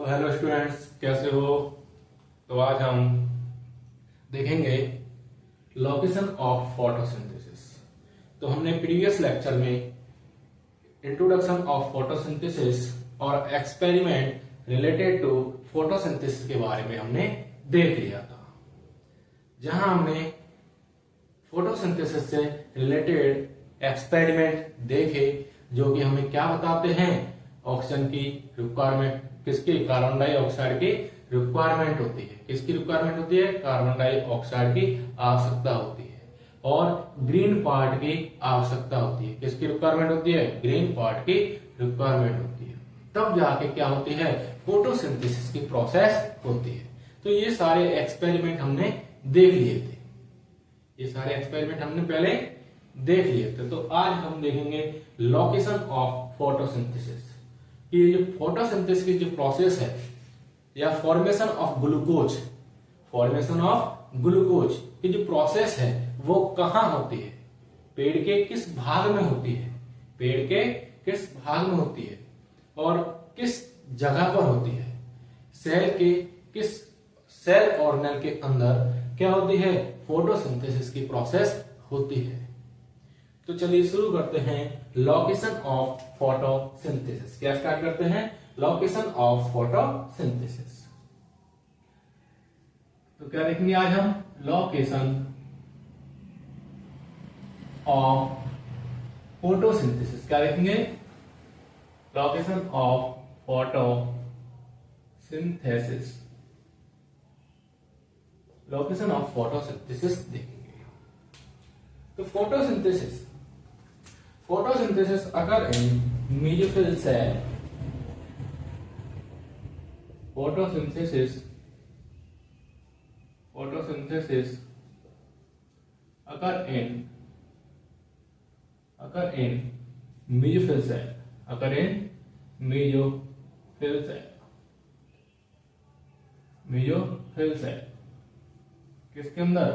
तो hello students, कैसे हो। तो आज हम देखेंगे लोकेशन ऑफ फोटोसिंथेसिस। तो हमने प्रीवियस लेक्चर में इंट्रोडक्शन ऑफ फोटोसिंथेसिस और एक्सपेरिमेंट रिलेटेड टू फोटोसिंथेसिस के बारे में हमने देख लिया था, जहां हमने फोटोसिंथेसिस से रिलेटेड एक्सपेरिमेंट देखे जो कि हमें क्या बताते हैं, ऑक्सीजन की रिक्वायरमेंट, किसकी, कार्बन डाइऑक्साइड की रिक्वायरमेंट होती है। किसकी रिक्वायरमेंट होती है? कार्बन डाइऑक्साइड की आवश्यकता होती है। और ग्रीन पार्ट की आवश्यकता होती है। किसकी रिक्वायरमेंट होती है? ग्रीन पार्ट की रिक्वायरमेंट होती है। तब जाके क्या होती है? फोटोसिंथेसिस की प्रोसेस होती है। तो ये सारे एक्सपेरिमेंट हमने देख लिए थे, ये सारे एक्सपेरिमेंट हमने पहले देख लिए थे। तो आज हम देखेंगे लोकेशन ऑफ फोटोसिंथेसिस, कि ये जो फोटोसिंथेसिस की जो प्रोसेस है या formation of glucose, formation of glucose की जो प्रोसेस है वो कहां होती है, पेड़ के किस भाग में होती है, पेड़ के किस भाग में होती है और किस जगह पर होती है, सेल के किस सेल ऑर्गेनेल के अंदर क्या होती है, फोटोसिंथेसिस की प्रोसेस होती है। तो चलिए शुरू करते हैं लोकेशन ऑफ फोटोसिंथेसिस। क्या स्टार्ट करते हैं? Location of photosynthesis. तो क्या देखेंगे आज हम? Location of photosynthesis. क्या देखेंगे? Location of photosynthesis, location of photosynthesis देखेंगे। तो फोटोसिंथेसिस अगर इन मेसोफिल सेल, फोटोसिंथेसिस अगर इन मेसोफिल सेल, मेसोफिल सेल किसके अंदर?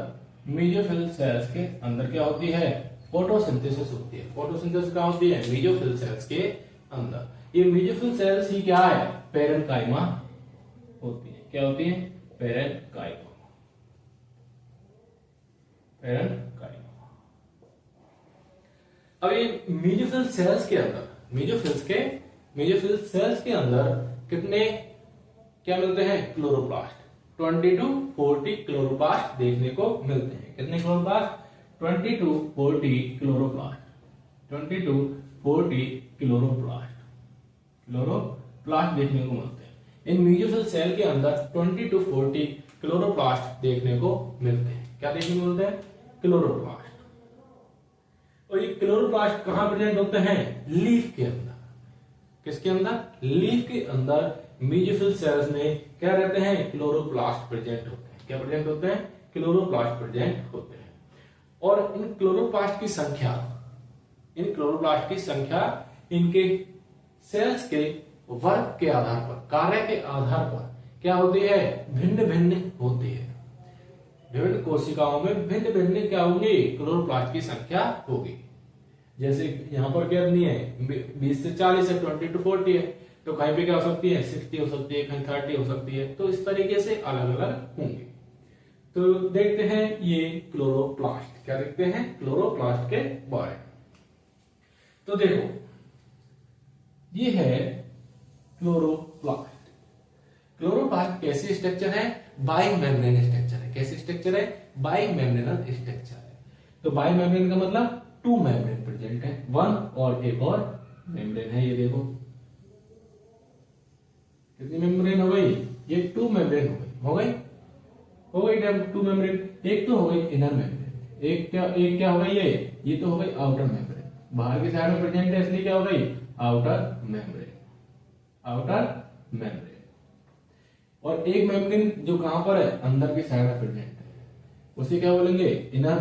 मेसोफिल सेल्स के अंदर क्या होती है? फोटोसिंथेसिस होती है। फोटोसिंथेसिस कहां होती है? मेसोफिल सेल्स के अंदर। ये मेसोफिल सेल्स ही क्या है? पैरेन्काइमा होती है। क्या होती है? पैरेन्काइमा। अब ये मेसोफिल सेल्स के अंदर, मेसोफिल सेल्स के अंदर कितने क्या मिलते हैं? क्लोरोप्लास्ट। 20 to 40 क्लोरोप्लास्ट देखने को मिलते हैं। कितने chloroplast? 20 to 40 chloroplast. 20 to 40 chloroplast देखने को मिलते हैं। इन मेसोफिल सेल के अंदर 20 to 40 क्लोरोप्लास्ट देखने को मिलते हैं। क्या देखने को मिलते हैं? क्लोरोप्लास्ट। और ये क्लोरोप्लास्ट कहां प्रेजेंट होते हैं? लीफ के अंदर। किसके अंदर? लीफ के अंदर मेसोफिल सेल्स में क्या रहते हैं? क्लोरोप्लास्ट प्रेजेंट होते हैं। क्या प्रेजेंट होते हैं? क्लोरोप्लास्ट प्रेजेंट होते हैं। और इन क्लोरोप्लास्ट की संख्या इनके सेल्स के वर्क के आधार पर, कार्य के आधार पर क्या होती है? भिन्न भिन्न होती है। विभिन्न कोशिकाओं में भिन्न भिन्न क्या होंगी? क्लोरोप्लास्ट की संख्या होगी। जैसे यहां पर कितनी है? 20 से 40 है, 20 to 40 है। तो कहीं पे क्या हो सकती है? 60 हो सकती है, कहीं 30 हो सकती है। तो इस तरीके से अलग अलग होंगे। तो देखते हैं ये क्लोरोप्लास्ट। क्या देखते हैं? क्लोरोप्लास्ट के बारे में। तो देखो, ये है क्लोरोप्लास्ट। क्लोरोप्लास्ट कैसी स्ट्रक्चर है? बाइमेम्ब्रेन स्ट्रक्चर है। कैसी स्ट्रक्चर है? बाइमेम्ब्रेनल स्ट्रक्चर है। तो बाइमेम्ब्रेन का मतलब 2 मेम्ब्रेन प्रेजेंट है, 1 और एक और मेम्ब्रेन है। ये देखो कितनी मेम्ब्रेन हो गई? ये 2 मेम्ब्रेन हो गई 2 मेम्ब्रेन। एक तो हो गई इनर मेम्ब्रेन, एक क्या हो गई? ये तो हो गई आउटर मेम्ब्रेन। बाहर की साइड में प्रेजेंट है, इसलिए क्या हो गई? Outer membrane. और एक मेम्ब्रेन जो कहां पर है? अंदर की साइड में प्रेजेंट है, उसे क्या बोलेंगे? इनर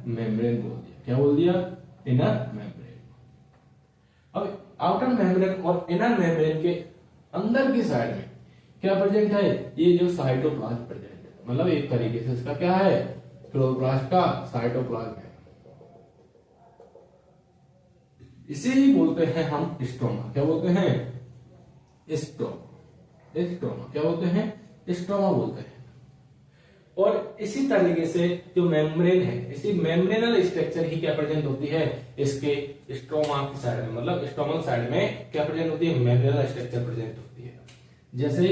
मेम्ब्रेन बोल दिया। क्या बोल दिया? Inner membrane. अब आउटर मेम्ब्रेन और इनर मेम्ब्रेन के अंदर की साइड में क्या प्रेजेंट है? ये जो साइटोप्लाज्म प्रेजेंट है। मतलब एक तरीके से इसका क्या है? क्लोरोप्लास्ट का साइटोप्लाज्म है। इसे ही बोलते हैं हम स्ट्रोमा। क्या बोलते हैं? स्ट्रोमा, स्ट्रोमा क्या बोलते हैं, स्ट्रोमा बोलते हैं। और इसी तरीके से जो मेम्ब्रेन है, इसी मेम्ब्रेनल स्ट्रक्चर ही क्या प्रेजेंट होती है इसके स्ट्रोमा की साइड में, मतलब स्टोमल साइड में क्या प्रेजेंट होती है, मेम्ब्रेनल स्ट्रक्चर प्रेजेंट होती है। जैसे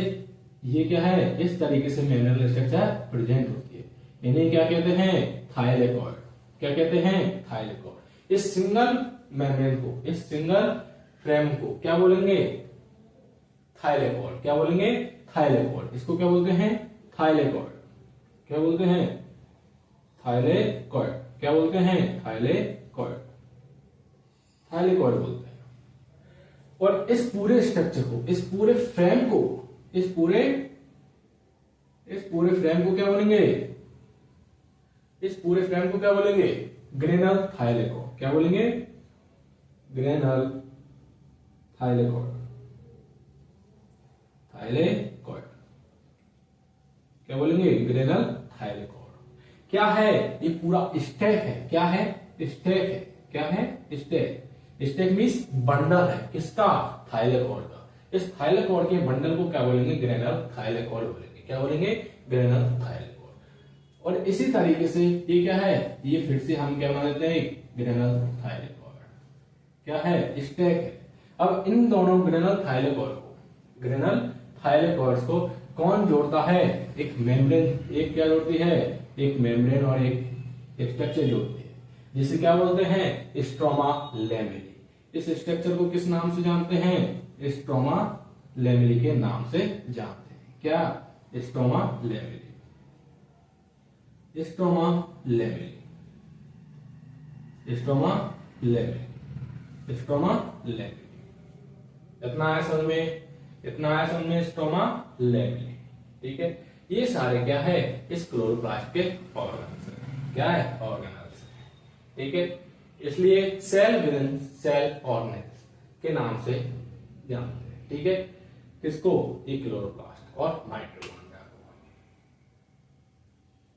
ये क्या है, इस तरीके से मेम्ब्रेनल स्ट्रक्चर प्रेजेंट होती है। इन्हें क्या कहते हैं, थाइलेकॉइड। क्या कहते हैं, थाइलेकॉइड। इस सिंगल मेम्ब्रेन को, इस सिंगल फ्रेम को क्या बोलेंगे, थाइलेकॉइड। क्या बोलेंगे, थाइलेकॉइड। इसको क्या बोलते हैं, थाइलेकॉइड। क्या बोलते हैं, थाइलेकॉइड। क्या बोलते हैं, थाइलेकॉइड, थाइलेकॉइड बोलते हैं। और इस पूरे स्ट्रक्चर को, इस पूरे फ्रेम को, इस पूरे फ्रेम को क्या बोलेंगे, इस पूरे फ्रेम को क्या बोलेंगे, ग्रेनल थाइलेकॉइड। क्या बोलेंगे, ग्रेनल थाइलेकॉइड, थाइलेकॉइड। क्या बोलेंगे, ग्रेनल थाइलेकॉइड। क्या है, ये पूरा स्टैक है। क्या है, स्टैक है। क्या है, स्टैक। स्टैक मीन्स बंडल है, किसका, थाइलेकॉइड का। इस थाइलेकॉइड के बंडल को क्या बोलेंगे, ग्रेनल थाइलेकॉइड बोलेंगे। क्या बोलेंगे, ग्रेनल थाइलेकॉइड। और इसी तरीके से ये क्या है, ये फिर से हम क्या बना देते हैं, ग्रेनल थाइलेकॉइड। क्या है, स्टैक है। अब इन दोनों ग्रेनल थाइलेकॉइड को, ग्रेनल थाइलेकॉइड्स को कौन जोड़ता है, एक मेम्ब्रेन, एक क्या जोड़ती है, एक मेम्ब्रेन और एक स्ट्रक्चर जोड़ती है, जिसे क्या बोलते हैं, स्ट्रोमा लैमेली। इस स्ट्रक्चर को किस नाम से जानते हैं, स्ट्रोमा लैमेली के नाम से जानते हैं। क्या, stroma lamellae, stroma lamellae, stroma lamellae, stroma lamellae. इतना आया समझ में, इतना आया समझ में, स्ट्रोमा लैमेली। ठीक है, ये सारे क्या है, इस क्लोरोप्लास्ट के ऑर्गन्स है। क्या है, ऑर्गेनल्स। ठीक है, इसलिए cell within cell organelles के नाम से जानते हैं। ठीक है, किसको, ये क्लोरोप्लास्ट और माइटोकॉन्ड्रिया को।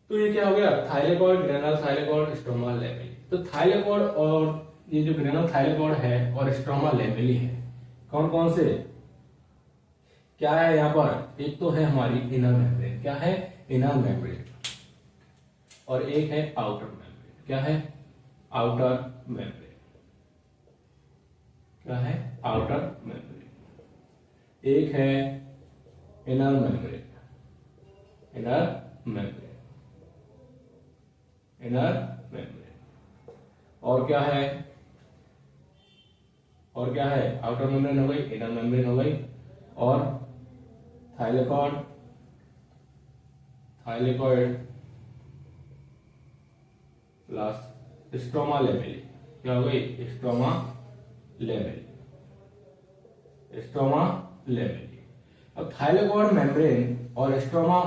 तो ये क्या हो गया, thylakoid, granal thylakoid, stroma lamellae. तो थाइलेकॉइड और ये जो ग्रेनल थाइलेकॉइड है और स्ट्रोमा लैमेली है, कौन कौन से, क्या है यहां पर, एक तो है हमारी इनर मेम्ब्रेन। क्या है, इनर मेम्ब्रेन। और एक है आउटर मेम्ब्रेन। क्या है, आउटर मेम्ब्रेन। क्या है, आउटर मेम्ब्रेन। एक है inner membrane, inner membrane, inner membrane. और क्या है, और क्या है, आउटर मेम्ब्रेन हो गई, इनर मेम्ब्रेन हो गई, और thylakoid, thylakoid plus stroma lamellae. क्या हो गई, स्ट्रोमा लैमेली, स्ट्रोमा लैमेली। अब थाइलेकॉइड मेम्ब्रेन और स्ट्रोमा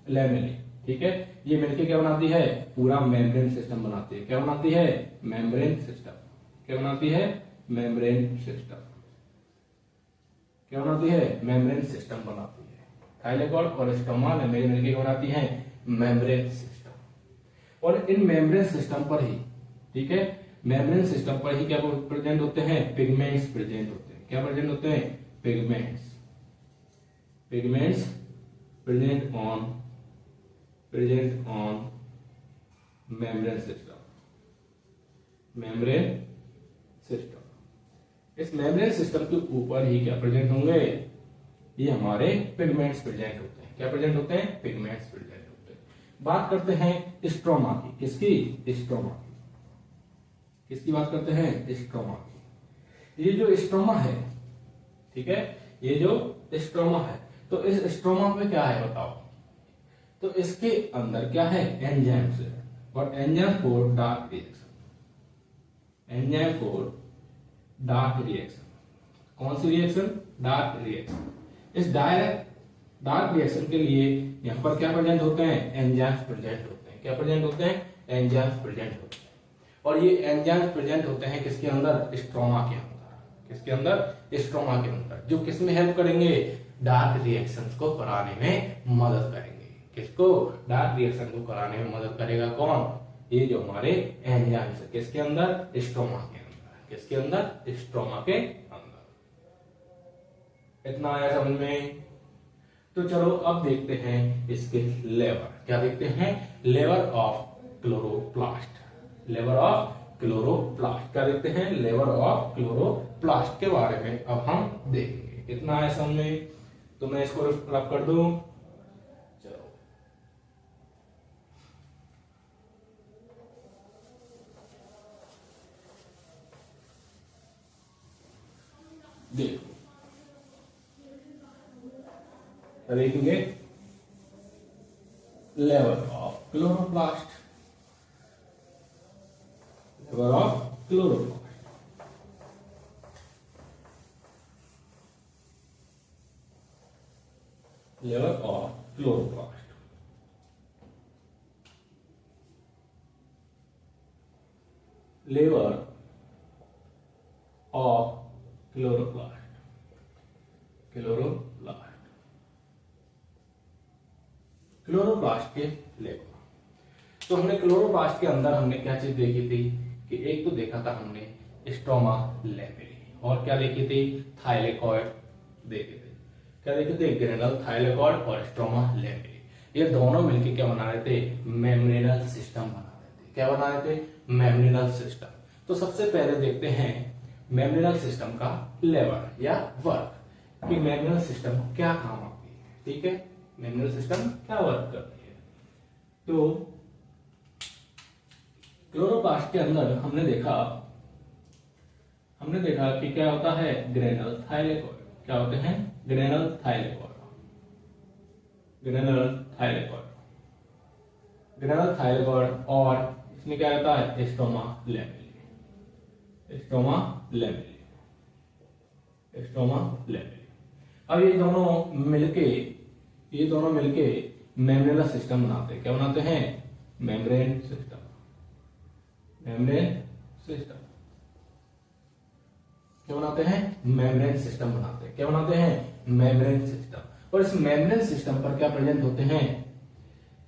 लैमेली, ठीक है, ये मिलकर क्या बनाती है, पूरा मेम्ब्रेन सिस्टम बनाती है। क्या बनाती है, मेम्ब्रेन सिस्टम। क्या बनाती है, मेम्ब्रेन सिस्टम। क्या बनाती है, मेम्ब्रेन सिस्टम बनाती है। थाइलेकॉइड और स्ट्रोमा लैमेली मिलकर बनाती है मेम्ब्रेन सिस्टम। और इन मेम्ब्रेन सिस्टम पर ही, ठीक है, मेम्ब्रेन सिस्टम पर ही क्या प्रेजेंट होते हैं, पिगमेंट्स प्रेजेंट होते हैं। क्या प्रेजेंट होते हैं, pigments, pigments present on membrane system, membrane system. इस मेम्ब्रेन सिस्टम के ऊपर ही क्या प्रेजेंट होंगे, ये हमारे पिगमेंट्स प्रेजेंट होते हैं। क्या प्रेजेंट होते हैं, पिगमेंट्स प्रेजेंट होते हैं। बात करते हैं स्ट्रोमा की, किसकी, स्ट्रोमा की। किसकी बात करते हैं, स्ट्रोमा की। ये जो स्ट्रोमा है, ठीक है, ये जो स्ट्रोमा है, तो इस स्ट्रोमा में क्या है बताओ, तो इसके अंदर क्या है, एंजाइम्स है, और enzyme for dark reaction, enzyme for dark reaction. कौन सी रिएक्शन, डार्क रिएक्शन। इस डार्क रिएक्शन के लिए यहां पर क्या प्रेजेंट होते हैं, एंजाइम्स प्रेजेंट होते हैं। क्या प्रेजेंट होते हैं, एंजाइम्स प्रेजेंट होते हैं। और ये एंजाइम्स प्रेजेंट होते हैं किसके अंदर, स्ट्रोमा के अंदर। किसके अंदर, स्ट्रोमा के अंदर, जो किसमें हेल्प करेंगे, डार्क रिएक्शंस को कराने में मदद करेंगे। किसको, डार्क रिएक्शन को कराने में मदद करेगा कौन, ये जो हमारे एंजाइम्स है। किसके अंदर, स्ट्रोमा के अंदर। किसके अंदर, स्ट्रोमा के अंदर। इतना आया समझ में। तो चलो अब देखते हैं इसके लेवर। क्या देखते हैं? Layer of chloroplast. Lever of chloroplast. क्या देखते हैं? लेवर ऑफ क्लोरोप्लास्ट के बारे में अब हम देखेंगे। कितना है समझ में? तो मैं इसको रब कर दूं। चलो देखो, देखेंगे लेवर of chloroplast. Lever of chloroplast. Lever of chloroplast. Lever of chloroplast. Chloroplast. Chloroplast के लेवर। तो हमने क्लोरोप्लास्ट के अंदर हमने क्या चीज देखी थी कि एक तो देखा था हमने स्ट्रोमा लेमेली, और क्या देखी थी? थाइलेकॉइड देखे थे। क्या देखे थे? ग्रेनल थाइलेकॉइड और स्ट्रोमा लेमेली। ये दोनों मिलकर क्या बना रहे थे? मेम्ब्रेनल सिस्टम बना रहे थे। क्या बना रहे थे? Membranal system. तो सबसे पहले देखते हैं मेम्ब्रेनल सिस्टम का लेवर या वर्क, कि मेम्ब्रेनल सिस्टम क्या काम आती है। ठीक है, मेम्ब्रेनल सिस्टम क्या वर्क करती है। तो क्लोरोप्लास्ट के अंदर हमने देखा कि क्या होता है? Granal thylakoid. क्या होते हैं? Granal thylakoid. Granal thylakoid. Granal thylakoid. और इसमें क्या रहता है? स्ट्रोमा लेमेली। स्ट्रोमा लेमेली। स्ट्रोमा लेमेली। अब ये दोनों मिलके मेम्ब्रेनल सिस्टम बनाते हैं। क्या बनाते हैं? Membrane system. मेम्ब्रेन सिस्टम क्या बनाते हैं? मेम्ब्रेन सिस्टम बनाते हैं। क्या बनाते हैं? Membrane system. और इस मेम्ब्रेन सिस्टम पर क्या प्रेजेंट होते हैं?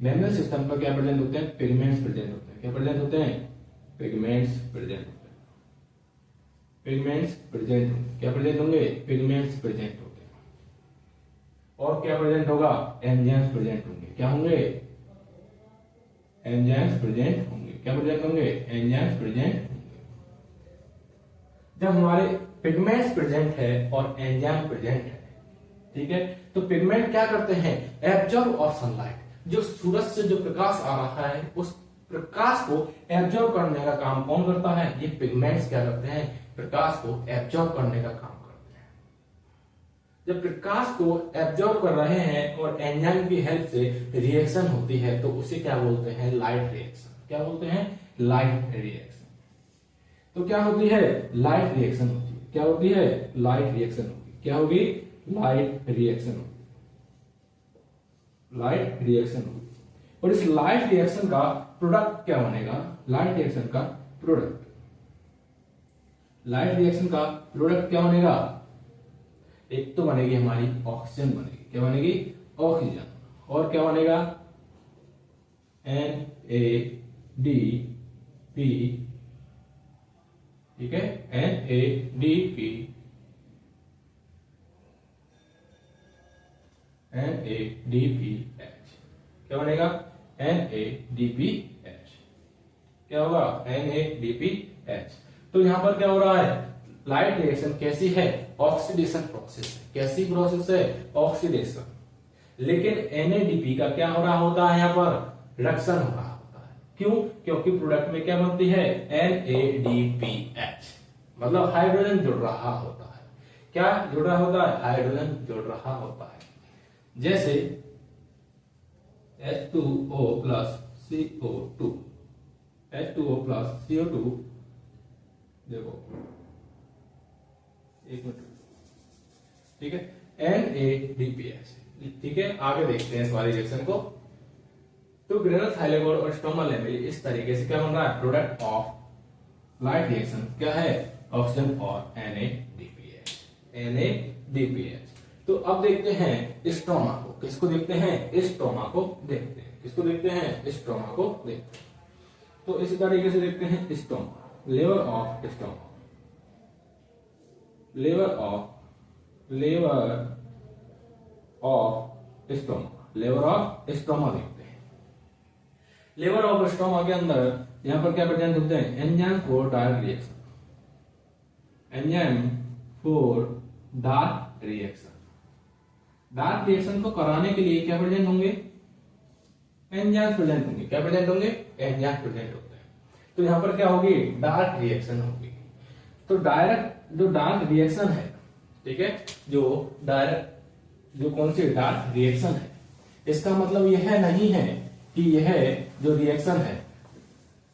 मेम्ब्रेन सिस्टम पर क्या प्रेजेंट होते हैं? पिगमेंट्स प्रेजेंट होते हैं। क्या प्रेजेंट होते हैं? पिगमेंट्स प्रेजेंट होते हैं। पिगमेंट्स प्रेजेंट होंगे। क्या प्रेजेंट होंगे? पिगमेंट्स प्रेजेंट होते हैं। और क्या प्रेजेंट होगा? एंजाइम्स प्रेजेंट होंगे। क्या होंगे? एंजाइम्स प्रेजेंट होंगे। क्या प्रेजेंट होंगे? एंजाइम्स प्रेजेंट होंगे। जब हमारे पिगमेंट्स प्रेजेंट है और एंजाइम प्रेजेंट है, ठीक है, तो पिगमेंट क्या करते हैं? Absorb of sunlight. जो सूरज से जो प्रकाश आ रहा है उस प्रकाश को एब्जॉर्ब करने का काम कौन करता है? ये पिगमेंट्स क्या करते हैं? प्रकाश को एब्जॉर्ब करने का काम करते हैं। जब प्रकाश को एब्जॉर्ब कर रहे हैं और एंजाइम की हेल्प से रिएक्शन होती है तो उसे क्या बोलते हैं? Light reaction. क्या बोलते हैं? Light reaction. तो क्या होती है? लाइट रिएक्शन होती है। क्या होती है? लाइट रिएक्शन होगी। क्या होगी? लाइट रिएक्शन होगी। लाइट रिएक्शन होगी। और इस लाइट रिएक्शन का प्रोडक्ट क्या बनेगा? लाइट रिएक्शन का प्रोडक्ट क्या बनेगा? एक तो बनेगी हमारी ऑक्सीजन बनेगी। क्या बनेगी? ऑक्सीजन। और क्या बनेगा? NADP। ठीक है, NADP। NADPH। क्या बनेगा? NADPH। क्या होगा? NADPH। तो यहां पर क्या हो रहा है? लाइट रिएक्शन कैसी है? ऑक्सीडेशन प्रोसेस है। कैसी प्रोसेस है? ऑक्सीडेशन। लेकिन NADP का क्या हो रहा होता है? यहां पर रिडक्शन हो रहा होता है। क्यों? क्योंकि प्रोडक्ट में क्या बनती है? NADPH। मतलब हाइड्रोजन जुड़ रहा होता है। क्या जुड़ रहा होता है? हाइड्रोजन जुड़ रहा होता है। जैसे H2O plus CO2। H2O plus CO2। देखो एक मिनट, ठीक है, NADPH। ठीक है, आगे देखते हैं इस वाली रिएक्शन को। तो ग्रेनल थाइलेकॉइड और स्ट्रोमा लेमेली इस तरीके से क्या बन रहा है? प्रोडक्ट ऑफ लाइट रिएक्शन क्या है? ऑक्सीजन और NADPH। NADPH। तो अब देखते हैं स्ट्रोमा को। किसको देखते हैं? स्ट्रोमा को देखते हैं। किसको देखते हैं? स्ट्रोमा को देखते हैं। तो इसी तरीके से देखते हैं stroma. Layer of stroma. Layer of layer of stoma, layer of stoma देखते हैं। लेवर ऑफ स्टोमा के अंदर यहां पर क्या प्रेजेंट होते हैं, enzyme for dark reaction, enzyme for dark reaction. Dark reaction को कराने के लिए क्या प्रेजेंट होंगे, एंजाइम प्रेजेंट होंगे। क्या प्रेजेंट होंगे, एंजाइम प्रेजेंट होते हैं। तो यहां पर क्या होगी, डार्क रिएक्शन होगी। तो डायरेक्ट जो डार्क रिएक्शन है, ठीक है, जो डायरेक्ट जो कौन सी डार्क रिएक्शन है, इसका मतलब यह नहीं है कि यह जो रिएक्शन है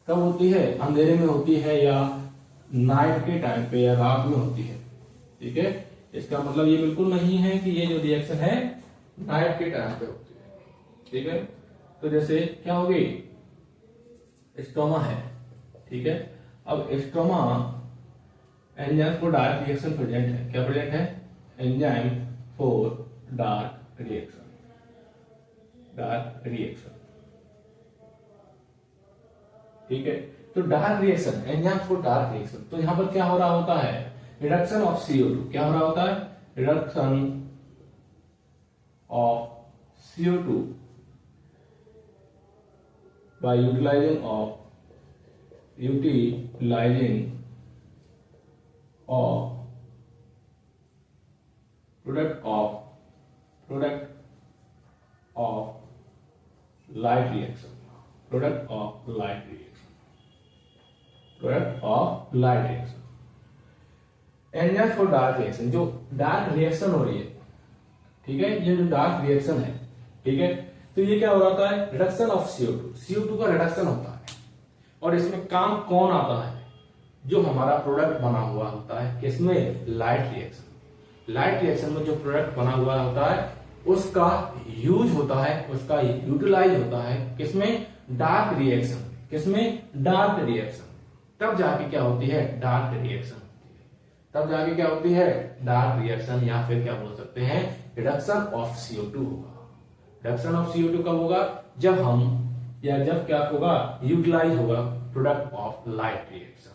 कब होती है, अंधेरे में होती है या नाइट के टाइम पे या रात में होती है, ठीक है। इसका मतलब ये बिल्कुल नहीं है कि ये जो रिएक्शन है नाइट के टाइम पे होती है, ठीक है। तो जैसे क्या होगी, स्टोमा है, ठीक है। अब stoma enzyme for dark reaction present है। क्या प्रेजेंट है, enzyme for dark reaction, dark reaction, ठीक है। तो dark reaction, enzyme for dark reaction, तो यहां पर क्या हो रहा होता है, रिडक्शन ऑफ CO2। क्या हो रहा होता है, reduction of CO2 by utilizing of product of light reaction, product of light reaction, product of light reaction। Enzyme for dark reaction, जो डार्क रिएक्शन हो रही है, ठीक है, ये जो डार्क रिएक्शन है, ठीक है, तो ये क्या हो रहा होता है, रिडक्शन ऑफ CO2 का रिडक्शन होता है। और इसमें काम कौन आता है, जो हमारा प्रोडक्ट बना हुआ होता है, किसमें, लाइट रिएक्शन। लाइट रिएक्शन में जो प्रोडक्ट बना हुआ होता है उसका यूज होता है, उसका यूटिलाइज होता है किसमें, डार्क रिएक्शन, किसमें, डार्क रिएक्शन। तब जाके क्या होती है, डार्क रिएक्शन होती है, तब जाके क्या होती है, डार्क रिएक्शन, या फिर क्या बोल सकते हैं, रिडक्शन ऑफ CO2 होगा। रिडक्शन ऑफ CO2 कब होगा, जब हम या जब क्या होगा, यूटिलाइज होगा प्रोडक्ट ऑफ लाइट रिएक्शन।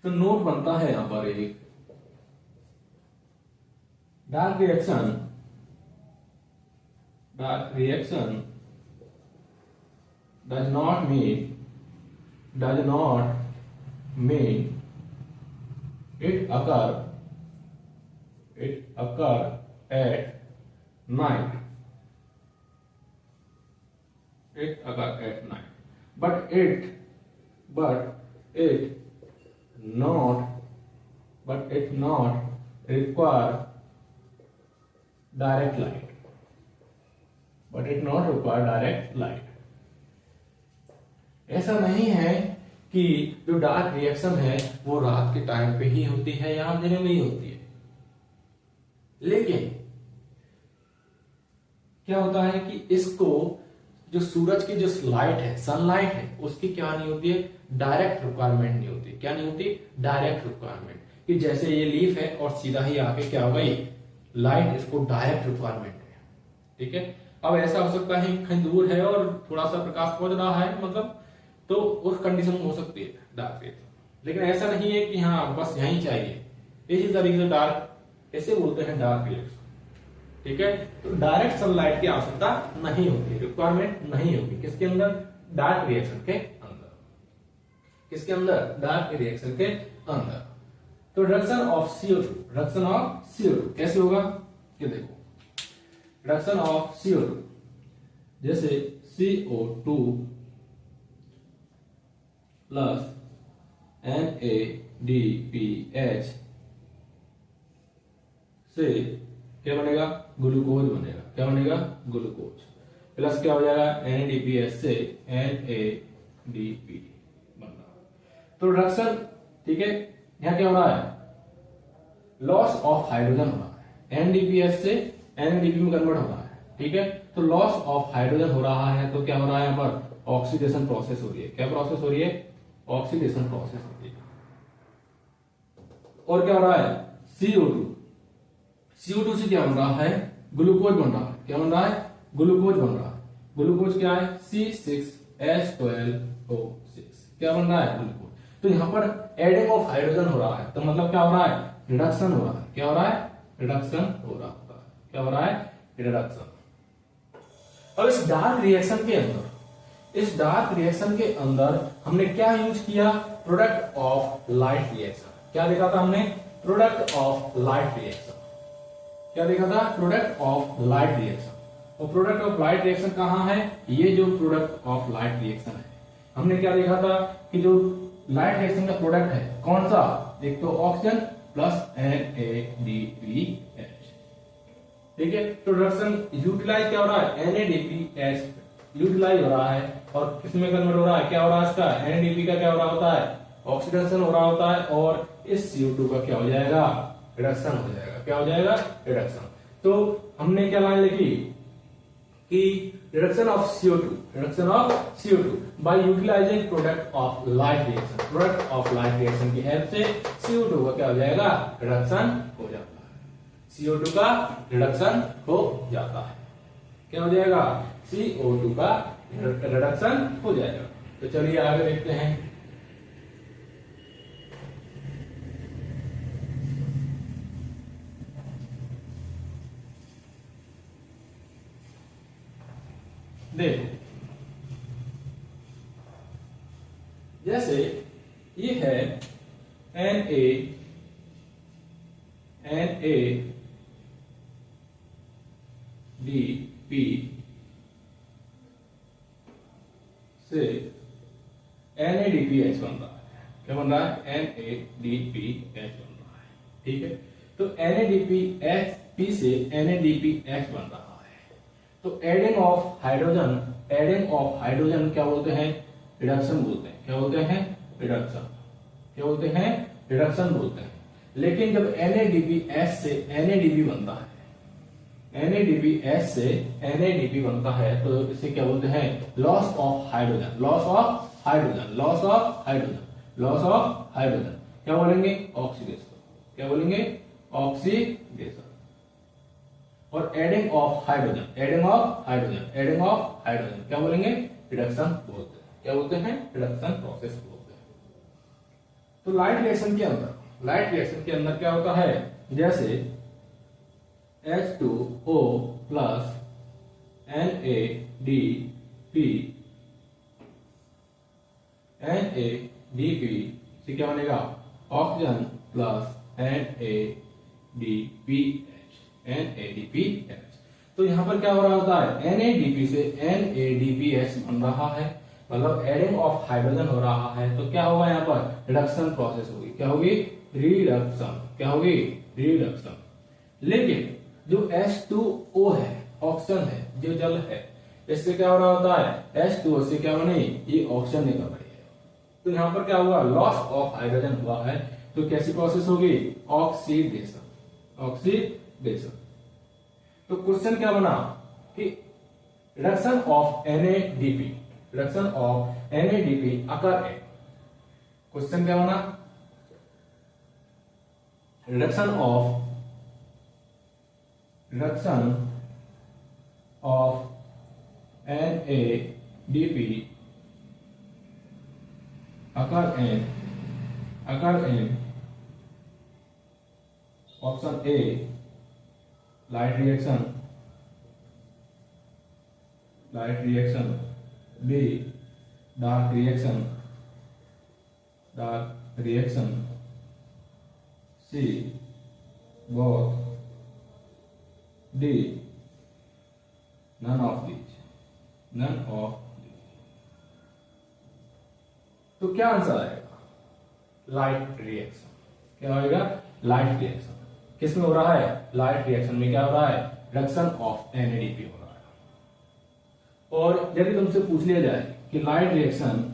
तो नोट बनता है यहां पर एक, dark reaction does not mean it occur at night, but it not require direct light, ऐसा नहीं है कि जो डार्क रिएक्शन है वो रात के टाइम पे ही होती है या अंधेरे में ही होती है। लेकिन क्या होता है कि इसको जो सूरज की जो लाइट है, सनलाइट है, उसकी क्या नहीं होती है, डायरेक्ट रिक्वायरमेंट नहीं होती। क्या नहीं होती, डायरेक्ट रिक्वायरमेंट, कि जैसे ये लीफ है और सीधा ही आके क्या होगा, ये लाइट इसको डायरेक्ट रिक्वायरमेंट है, ठीक है। अब ऐसा हो सकता है कहीं दूर है और थोड़ा सा प्रकाश पहुंच रहा है, मतलब तो उस कंडीशन में हो सकती है डार्क रिएक्शन। लेकिन ऐसा नहीं है कि हाँ बस यही चाहिए, इसी तरीके से डार्क ऐसे बोलते हैं डार्क रिएक्शन, ठीक है। तो डायरेक्ट सनलाइट की आवश्यकता नहीं होती, रिक्वायरमेंट नहीं होगी, किसके अंदर, डार्क रिएक्शन के अंदर, किसके अंदर, डार्क रिएक्शन के अंदर। तो रिडक्शन ऑफ CO2 कैसे होगा, ये देखो, रिडक्शन ऑफ CO2 जैसे CO2 प्लस NADPH से क्या बनेगा, ग्लूकोज बनेगा। क्या बनेगा, ग्लूकोज, प्लस क्या हो जाएगा, NADPH से NADP बन रहा। तो रिडक्शन, ठीक है, यहां क्या हो रहा है, लॉस ऑफ हाइड्रोजन हो रहा है, NADPH से NADP में कन्वर्ट हो रहा है, ठीक है। तो लॉस ऑफ हाइड्रोजन हो रहा है, तो क्या हो रहा है, यहां पर ऑक्सीडेशन प्रोसेस हो रही है। क्या प्रोसेस हो रही है, ऑक्सीडेशन प्रोसेस हो रही है। और क्या हो रहा है, CO2 से क्या बन रहा है, ग्लूकोज बन रहा है। क्या बन रहा है, ग्लूकोज बन रहा है। ग्लूकोज क्या है, C6H12O6, क्या बन रहा है, ग्लूकोज। तो यहां पर एडिंग ऑफ हाइड्रोजन हो रहा है, तो मतलब क्या हो रहा है, रिडक्शन हो रहा है। क्या हो रहा है, रिडक्शन हो रहा होता है। क्या हो रहा है? रिडक्शन। अब इस डार्क रिएक्शन के अंदर, इस डार्क रिएक्शन के अंदर हमने क्या यूज किया? Product of light reaction. क्या देखा था हमने? Product of light reaction. क्या देखा था? Product of light reaction. और प्रोडक्ट ऑफ लाइट रिएक्शन कहाँ है? ये जो प्रोडक्ट ऑफ लाइट रिएक्शन है, हमने क्या देखा था कि जो लाइट रिएक्शन का प्रोडक्ट है कौन सा? एक तो ऑक्सीजन प्लस NADPH। ठीक है, तो रिडक्शन यूटिलाइज क्या हो रहा है? NADPH यूटिलाइज हो रहा है और किसमें कन्वर्ट हो रहा है? क्या हो रहा है इसका? NADP का क्या हो रहा होता है? ऑक्सीडेशन हो रहा होता है और इस CO2 का क्या हो जाएगा? रिडक्शन हो जाएगा। क्या हो जाएगा? रिडक्शन। तो हमने क्या लाइन लिखी कि reduction of CO2, reduction of CO2 by utilising product of light reaction. Product of light reaction की हेल्प से CO2 का क्या हो जाएगा? रिडक्शन हो जाता है। CO2 का रिडक्शन हो जाता है। क्या हो जाएगा? CO2 का रिडक्शन हो जाएगा। तो चलिए आगे देखते हैं। देखो, जैसे ये है NADP से NADPH बन रहा है। क्या बन रहा है? NADPH बन रहा है। ठीक है, तो NADPH से NADPH बन रहा है। तो adding of hydrogen, adding of hydrogen क्या बोलते हैं? रिडक्शन बोलते हैं। क्या बोलते हैं? रिडक्शन। क्या बोलते हैं? रिडक्शन बोलते हैं। लेकिन जब NADPH से NADP बनता है, NADPH से NADP बनता है, तो इसे क्या बोलते हैं? Loss of hydrogen, loss of hydrogen, loss of hydrogen, loss of hydrogen. क्या बोलेंगे? ऑक्सीडेशन। क्या बोलेंगे? ऑक्सीडेशन। और adding of hydrogen, adding of hydrogen, adding of hydrogen क्या बोलेंगे? रिडक्शन बोलते हैं। क्या बोलते हैं? रिडक्शन प्रोसेस बोलते हैं। तो लाइट रिएक्शन के अंदर, लाइट रिएक्शन के अंदर क्या होता है? जैसे H2O प्लस NADP से क्या बनेगा? Oxygen plus NADPH। तो यहां पर क्या हो रहा होता है? NADP से NADPH बन रहा है, मतलब एडिंग ऑफ हाइड्रोजन हो रहा है। तो क्या होगा? यहाँ पर रिडक्शन प्रोसेस होगी। क्या होगी? रिडक्शन। क्या होगी? रिडक्शन। लेकिन जो H2O है, ऑक्सीजन है, जो जल है, इससे क्या हो रहा होता है? H2O से क्या बनी? ये ऑक्सीजन निकल रही है। तो यहां पर क्या हुआ? लॉस ऑफ हाइड्रोजन हुआ है। तो कैसी प्रोसेस होगी? ऑक्सीडेशन। ऑक्सीडेशन। तो क्वेश्चन क्या बना कि reduction of NADP, reduction of NADP occur at. Question क्या बना? Reduction of NADP occur in option A light reaction, B dark reaction, C both, D none of these। तो क्या answer आएगा? Light reaction. क्या होगा? Light reaction. किसमें हो रहा है? लाइट रिएक्शन में क्या हो रहा है? रिडक्शन ऑफ NADP हो रहा है। और यदि तुमसे पूछ लिया जाए कि light reaction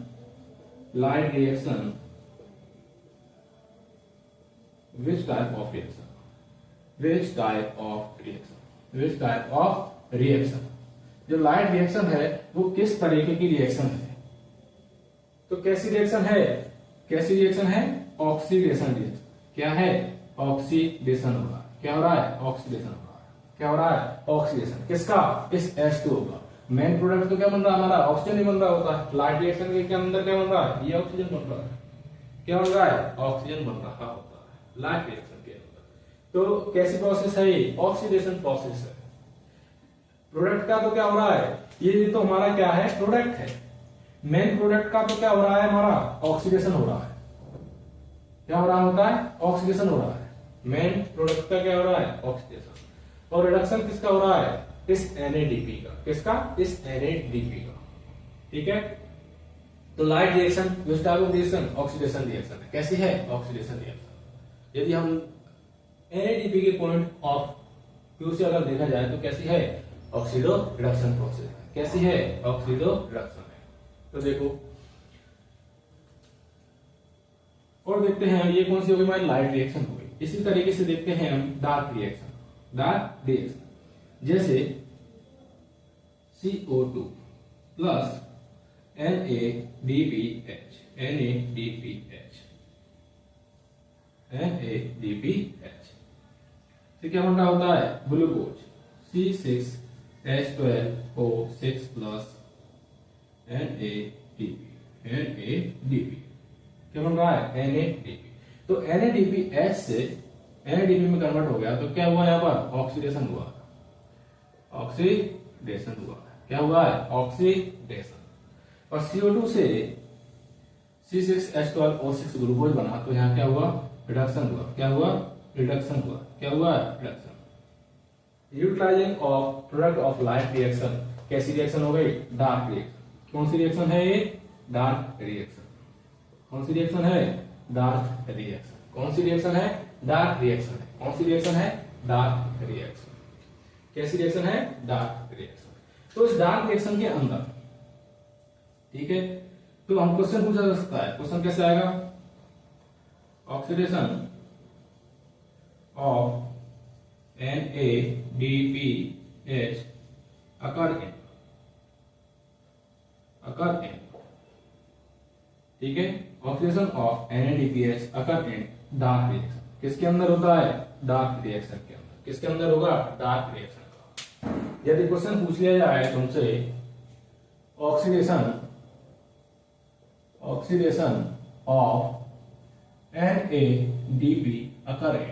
which type of reaction, जो लाइट रिएक्शन है वो किस तरीके की रिएक्शन है? तो कैसी रिएक्शन है? Oxidation reaction. क्या है? ऑक्सीडेशन हो रहा है। क्या हो रहा है? ऑक्सीडेशन हो रहा है। क्या हो रहा है? ऑक्सीडेशन। किसका? इस H2O का। मेन प्रोडक्ट तो क्या बन रहा है हमारा? ऑक्सीजन ही बन रहा होता है। लाइट रिएक्शन के अंदर क्या बन रहा है? ये ऑक्सीजन बन रहा है। क्या बन रहा है? ऑक्सीजन बन रहा होता है लाइट रिएक्शन के अंदर। तो कैसी प्रोसेस है ये? ऑक्सीडेशन प्रोसेस है। प्रोडक्ट का तो क्या हो रहा है, ये तो हमारा क्या है, प्रोडक्ट है। मेन प्रोडक्ट का तो क्या हो रहा है, हमारा ऑक्सीडेशन हो रहा है। क्या हो रहा होता है? ऑक्सीडेशन हो रहा है। मेन प्रोडक्ट का क्या हो रहा है? ऑक्सीडेशन। और रिडक्शन किसका हो रहा है? इस NADP का। किसका? इस NADP का। ठीक है। तो light reaction, which type of reaction? Oxidation reaction है। कैसी है? Oxidation reaction. यदि हम NADP के पॉइंट ऑफ व्यू से अगर देखा जाए तो कैसी है? ऑक्सीडो रिडक्शन प्रोसेस है। कैसी है? ऑक्सीडो रिडक्शन है। तो देखो और देखते हैं ये कौन सी होगी हमारी? लाइट रिएक्शन हो गई। इसी तरीके से देखते हैं हम डार्क रिएक्शन। डार्क रिएक्शन जैसे CO2 प्लस NADPH। तो क्या बन रहा होता है? Glucose C6H12O6 plus NADP। क्या बन रहा है? NADP। तो NADPH से NADP में कन्वर्ट हो गया, तो क्या हुआ यहाँ पर? ऑक्सीडेशन हुआ। ऑक्सीडेशन हुआ। क्या हुआ है? ऑक्सीडेशन। और CO2 से C6H12O6 ग्लूकोज बना, तो यहाँ क्या हुआ? रिडक्शन हुआ। क्या हुआ? रिडक्शन हुआ। क्या हुआ? Reduction. Utilising of product of light reaction. कैसी रिएक्शन हो गई? Dark reaction. कौन सी रिएक्शन है ये? Dark reaction. कौन सी रिएक्शन है? Dark reaction. कौन सी रिएक्शन है? डार्क रिएक्शन है। कौन सी रिएक्शन है? Dark reaction. कैसी रिएक्शन है? Dark reaction. तो इस डार्क रिएक्शन के अंदर, ठीक है, तो हम क्वेश्चन पूछा जा सकता है। क्वेश्चन कैसे आएगा? Oxidation of NADPH occur in, ठीक है, oxidation of NADPH occur in dark reaction. किसके अंदर होता है? डार्क रिएक्शन के अंदर। किसके अंदर होगा? डार्क रिएक्शन का। यदि क्वेश्चन पूछ लिया जाए तुमसे oxidation of NADP occur in,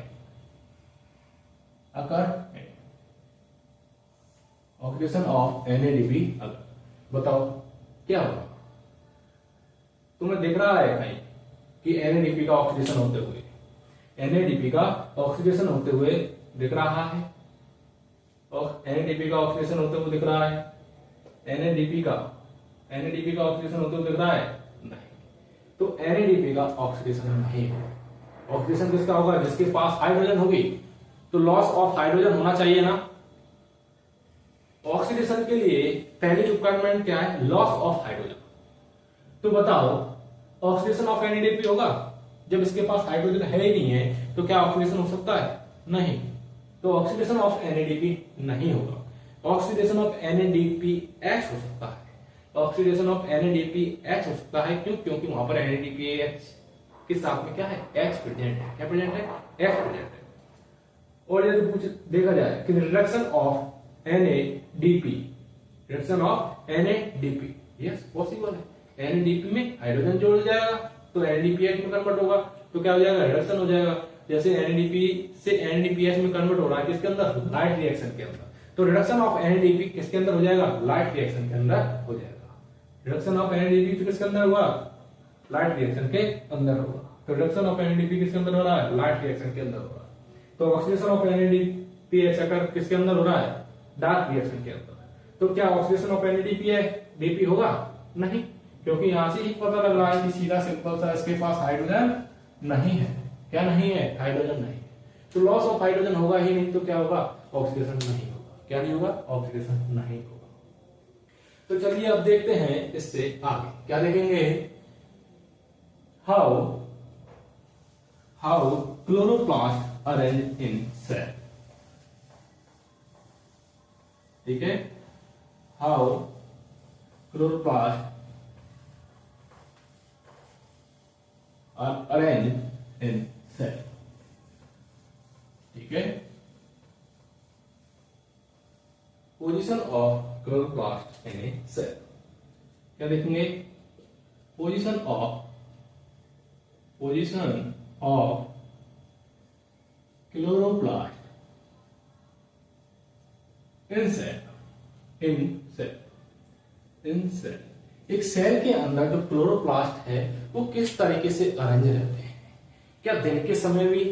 oxidation of NADP बताओ क्या होगा? तुम्हें दिख रहा है कहीं कि NADP का ऑक्सीडेशन होते हुए, NADP का ऑक्सीडेशन होते हुए दिख रहा है? और NADP का ऑक्सीडेशन होते हुए दिख रहा है? NADP का ऑक्सीडेशन होते हुए दिख रहा है? नहीं। तो NADP का ऑक्सीडेशन नहीं होगा। ऑक्सीडेशन किसका होगा? जिसके पास हाइड्रोजन होगी। तो लॉस ऑफ हाइड्रोजन होना चाहिए ना। ऑक्सीडेशन के लिए पहली रिक्वायरमेंट क्या है? Loss of hydrogen. तो बताओ ऑक्सीडेशन ऑफ NADP होगा? जब इसके पास हाइड्रोजन है ही नहीं है तो क्या ऑक्सीडेशन हो सकता है? नहीं। तो ऑक्सीडेशन ऑफ NADP नहीं होगा। ऑक्सीडेशन ऑफ NADPH हो सकता है। ऑक्सीडेशन ऑफ NADPH हो सकता है। क्यों? क्योंकि वहां पर NADPH के साथ में क्या है? H प्रेजेंट है। क्या प्रेजेंट है? H प्रेजेंट है। और यदि कुछ देखा जाए कि reduction of NADP, yes possible है। NADP में हाइड्रोजन जोड़ जाएगा तो NADPH में कन्वर्ट होगा, तो क्या हो जाएगा? रिडक्शन हो जाएगा। जैसे NADP से NADPH में कन्वर्ट हो रहा है किसके अंदर? लाइट रिएक्शन के अंदर। तो रिडक्शन ऑफ NADP किसके अंदर हो जाएगा? लाइट रिएक्शन के अंदर हो जाएगा। रिडक्शन ऑफ NADP किसके अंदर हुआ? लाइट रिएक्शन के अंदर होगा। तो रिडक्शन ऑफ NADP किसके अंदर हो रहा है? लाइट रिएक्शन के अंदर हो रहा है। तो ऑक्सीडेशन ऑफ NADPH अगर किसके अंदर हो रहा है? डार्क रिएक्शन के अंदर। तो क्या ऑक्सीडेशन ऑफ NADPH होगा? नहीं, क्योंकि यहां से ही पता लग रहा है कि सीधा सिंपल सा इसके पास हाइड्रोजन नहीं है। क्या नहीं है? हाइड्रोजन नहीं है। तो लॉस ऑफ हाइड्रोजन होगा ही नहीं, तो क्या होगा? ऑक्सीडेशन नहीं होगा। क्या नहीं होगा? ऑक्सीडेशन नहीं होगा। तो चलिए अब देखते हैं इससे आगे क्या देखेंगे। How chloroplast arrange in cell, ठीक है, how chloroplast are arrange in cell, ठीक है। Position of chloroplast in a cell, क्या देखेंगे? Position of chloroplast in cell. एक सेल के अंदर जो क्लोरोप्लास्ट है वो किस तरीके से अरेंज रहते हैं? क्या दिन के समय भी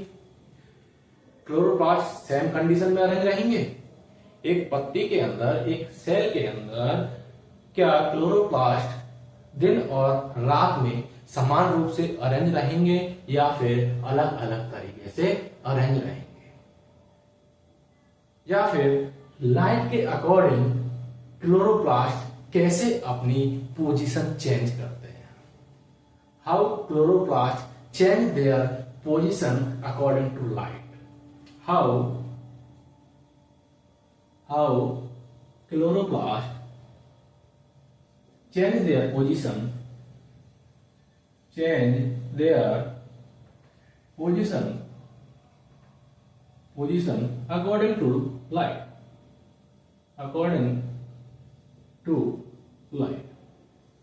क्लोरोप्लास्ट सेम कंडीशन में अरेंज रहेंगे? एक पत्ती के अंदर, एक सेल के अंदर क्या क्लोरोप्लास्ट दिन और रात में समान रूप से अरेंज रहेंगे या फिर अलग अलग तरीके से अरेंज रहेंगे? या फिर लाइट के अकॉर्डिंग क्लोरोप्लास्ट कैसे अपनी पोजीशन चेंज करते हैं? How chloroplast change their position according to light? How chloroplast change their position according to light,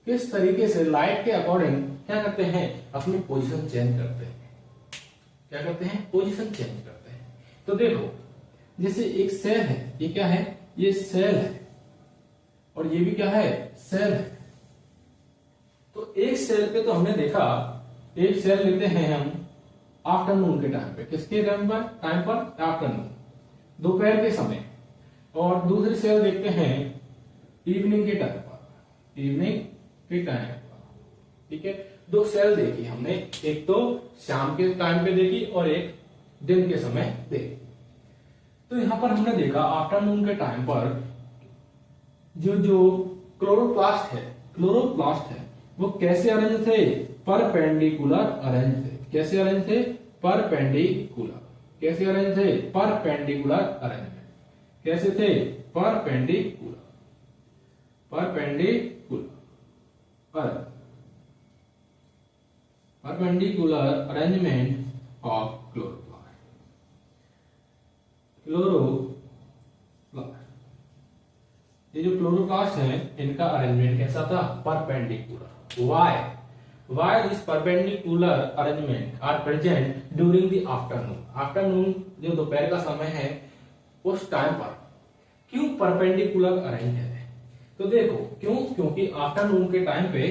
किस तरीके से लाइट के अकॉर्डिंग क्या करते हैं? अपनी पोजीशन चेंज करते हैं। क्या करते हैं? पोजीशन चेंज करते हैं। तो देखो, जैसे एक सेल है, ये क्या है? ये सेल है, और ये भी क्या है? सेल है। तो एक सेल पे तो हमने देखा, एक सेल लेते हैं हम आफ्टरनून के टाइम पे। किसके टाइम पर? आफ्टरनून, दोपहर के समय। और दूसरी सेल देखते हैं इवनिंग के टाइम पर, ठीक है। दो सेल देखी हमने, एक तो शाम के टाइम पे देखी और एक दिन के समय देखी। तो यहां पर हमने देखा आफ्टरनून के टाइम पर जो क्लोरोप्लास्ट है वो कैसे अरेंज थे? परपेंडिकुलर अरेंज थे। कैसे अरेंज थे? परपेंडिकुलर। कैसे अरेंज थे? Perpendicular arrangement. कैसे थे? Perpendicular arrangement of chloroplast. ये जो क्लोरोप्लास्ट है, इनका अरेंजमेंट कैसा था? Perpendicular. Why this perpendicular arrangement are present during the afternoon जो दोपहर का समय है, उस टाइम पर क्यों परपेंडिकुलर अरेंज है? तो देखो क्यों, क्योंकि आफ्टरनून के टाइम पे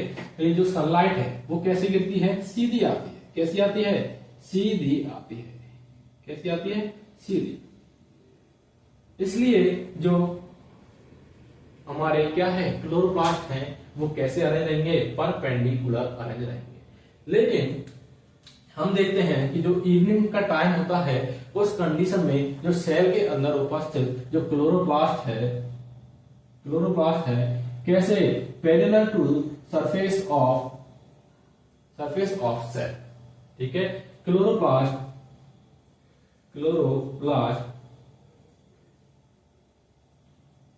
ये जो सनलाइट है वो कैसे गिरती है? सीधी आती है। कैसी आती है? सीधी आती है। कैसी आती है? सीधी। इसलिए जो हमारे क्या है क्लोरोप्लास्ट हैं वो कैसे अरेंज रहेंगे? परपेंडिकुलर अरेंज रहेंगे। लेकिन हम देखते हैं कि जो इवनिंग का टाइम होता है, उस कंडीशन में जो सेल के अंदर उपस्थित जो क्लोरोप्लास्ट है कैसे? Parallel to surface of cell. ठीक है। Chloroplast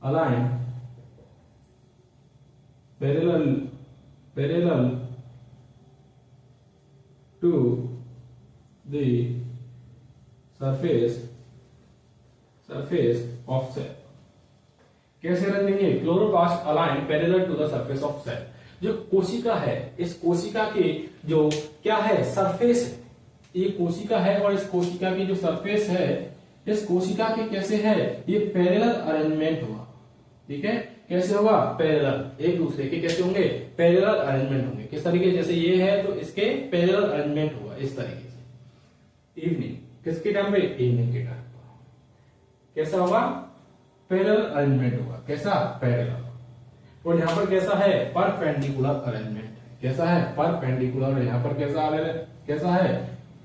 align parallel to the surface of cell. कैसे रख देंगे? Chloroplast align parallel to the surface of cell. जो कोशिका है, इस कोशिका के जो क्या है? सरफेस है। ये कोशिका है और इस कोशिका की जो सरफेस है, इस कोशिका के कैसे है? ये पैरेलल अरेंजमेंट हुआ। ठीक है। कैसे होगा? पैरेलल, एक दूसरे के कैसे होंगे? पैरेलल अरेंजमेंट होंगे। किस तरीके? जैसे ये है तो इसके पैरेलल अरेंजमेंट हुआ इस तरीके से। इवनिंग, किसके टाइम पे? इवनिंग के टाइम पर कैसा होगा? पैरेलल अरेंजमेंट होगा। कैसा? पैरेलल। और यहाँ पर कैसा है? Perpendicular arrangement. कैसा है? परपेंडिकुलर। यहाँ पर कैसा है?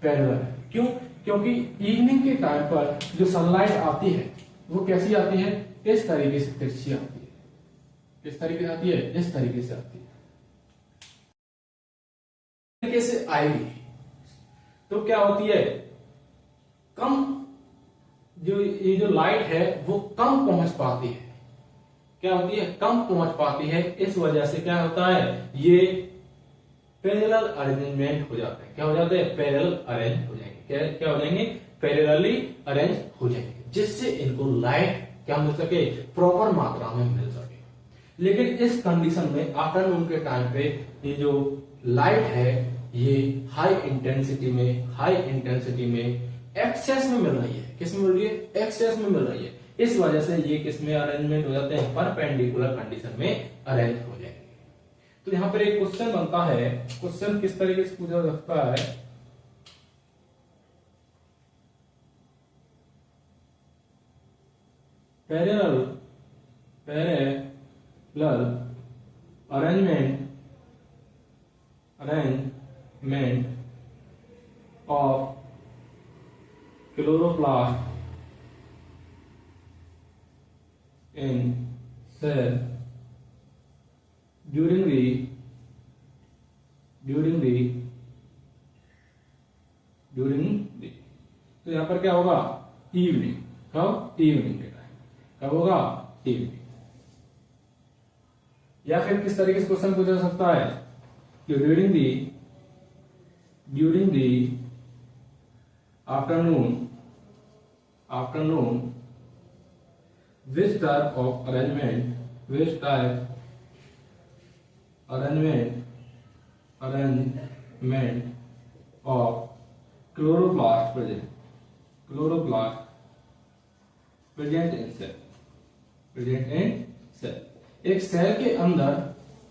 पैरेलल है। क्यों? क्योंकि इवनिंग के टाइम पर जो सनलाइट आती है वो कैसी आती है? इस तरीके से तिरछी आती है। किस तरीके से आती है? इस तरीके से आती है। तरीके से आएगी तो क्या होती है? कम ये जो लाइट है वो कम पहुंच पाती है। क्या होती है? कम पहुंच पाती है। इस वजह से क्या होता है? ये पैरेलल अरेंजमेंट हो जाते हैं। क्या हो जाते हैं? पैरेलल अरेंज हो जाएंगे। क्या हो जाएंगे? पैरेलली अरेंज हो जाएंगे, जिससे इनको लाइट क्या मिल सके? प्रॉपर मात्रा में मिल सके। लेकिन इस कंडीशन में आफ्टरनून के टाइम पे ये जो लाइट है ये हाई इंटेंसिटी में एक्सेस में मिल रही है। किस में मिल रही है? एक्सेस में मिल रही है। इस वजह से ये किस में अरेंजमेंट हो जाते हैं? परपेंडिकुलर कंडीशन में अरेंज हो जाएंगे। तो यहां पर एक क्वेश्चन बनता है, क्वेश्चन किस तरीके से पूछा जाता है, parallel arrangement of chloroplast in cell during the तो यहां पर क्या होगा? इवनिंग। कब? इवनिंग के टाइम। कब होगा? इवनिंग। या फिर किस तरीके से क्वेश्चन पूछा जा सकता है कि during the afternoon which type of arrangement of chloroplast present in cell। एक सेल के अंदर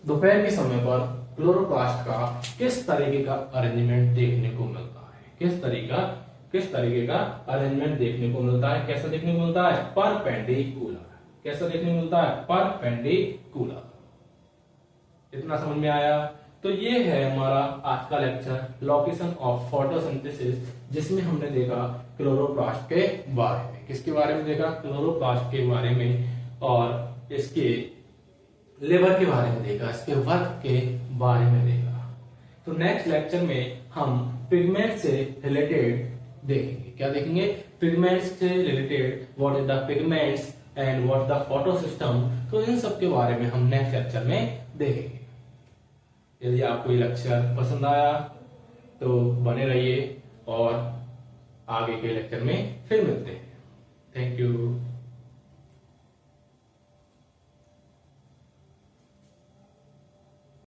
दोपहर के समय पर क्लोरोप्लास्ट का किस तरीके का अरेंजमेंट देखने को मिलता है? किस तरीके का अरेंजमेंट देखने को मिलता है? कैसा देखने को मिलता है? परपेंडिकुलर। कैसा देखने को मिलता है? परपेंडिकुलर। इतना समझ में आया? तो ये है हमारा आज का लेक्चर, लोकेशन ऑफ फोटोसिंथेसिस, जिसमें हमने देखा क्लोरोप्लास्ट के बारे में। किसके बारे में देखा? क्लोरोप्लास्ट के बारे में, और इसके लेबर के बारे में देखा, इसके वर्क के बारे में देखा। तो नेक्स्ट लेक्चर में हम पिगमेंट से रिलेटेड देखेंगे। क्या देखेंगे? पिगमेंट्स से related, what is the pigments and what the photo system. तो इन सब के बारे में हम नेक्स्ट लेक्चर में देखेंगे। यदि आपको ये लेक्चर पसंद आया तो बने रहिए, और आगे के लेक्चर में फिर मिलते हैं। Thank you.